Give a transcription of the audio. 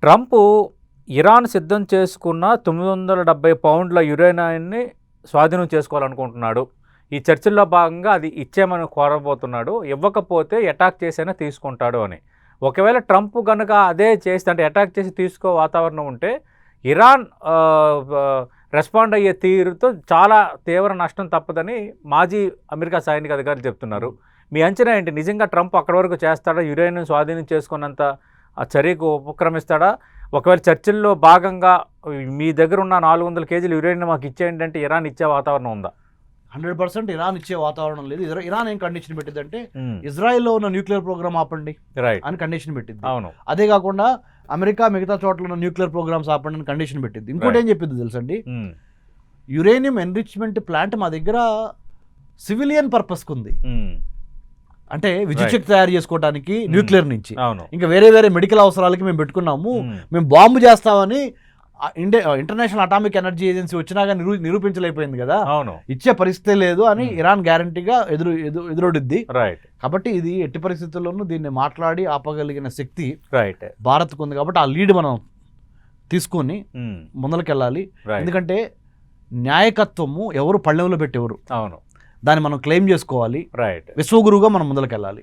Trump Iran సిద్ధం చేసుకున్న 970 పౌండ్ల యురేనియాన్ని స్వాధీనం చేసుకోవాలనుకుంటున్నాడు. ఈ చర్చల్లో భాగంగా అది ఇచ్చేమని కోరబోతున్నాడు. ఇవ్వకపోతే అటాక్ చేసైనా తీసుకుంటాడు అని. ఒకవేళ ట్రంప్ కనుక అదే చేస్తే, అంటే అటాక్ చేసి తీసుకో వాతావరణం ఉంటే, ఇరాన్ రెస్పాండ్ అయ్యే తీరుతో చాలా తీవ్ర నష్టం తప్పదని మాజీ అమెరికా సైనిక అధికారులు చెప్తున్నారు. మీ అంచనా ఏంటి? నిజంగా ట్రంప్ అక్కడి వరకు చేస్తాడా? యురేనియం స్వాధీనం చేసుకున్నంత ఆ చర్యకు ఉపక్రమిస్తాడా? ఒకవేళ చర్చల్లో భాగంగా మీ దగ్గర ఉన్న 400 కేజీలు యురేనియం మాకు ఇచ్చేయండి అంటే ఇరాన్ ఇచ్చే వాతావరణం ఉందా? 100% ఇరాన్ ఇచ్చే వాతావరణం లేదు. ఇరాన్ ఏం కండిషన్ పెట్టింది అంటే, ఇజ్రాయెల్లో ఉన్న న్యూక్లియర్ ప్రోగ్రామ్ ఆపండి అని కండిషన్ పెట్టింది. అవును. అదే కాకుండా అమెరికా మిగతా చోట్ల ఉన్న న్యూక్లియర్ ప్రోగ్రామ్స్ ఆపండి అని కండిషన్ పెట్టింది. ఇంకోటి ఏం చెప్పింది తెలుసండి, యురేనియం ఎన్రిచ్మెంట్ ప్లాంట్ మా దగ్గర సివిలియన్ పర్పస్కి ఉంది. అంటే విద్యుత్ శక్తి తయారు చేసుకోవడానికి న్యూక్లియర్ నుంచి ఇంకా వేరే వేరే మెడికల్ అవసరాలకి మేము పెట్టుకున్నాము, మేము బాంబు చేస్తామని ఇంటర్నేషనల్ అటామిక్ ఎనర్జీ ఏజెన్సీ వచ్చినాక నిరూపించలేకపోయింది కదా, ఇచ్చే పరిస్థితే లేదు అని ఇరాన్ గ్యారంటీగా ఎదురొడిద్ది. కాబట్టి ఇది ఎట్టి పరిస్థితుల్లోనూ దీన్ని మాట్లాడి ఆపగలిగిన శక్తి భారత్కు ఉంది. కాబట్టి ఆ లీడ్ మనం తీసుకొని ముందరకెళ్ళాలి. ఎందుకంటే న్యాయకత్వము ఎవరు పళ్ళెంలో పెట్టేవారు, దాన్ని మనం క్లెయిమ్ చేసుకోవాలి. విశ్వగురువుగా మనం ముందరకెళ్ళాలి.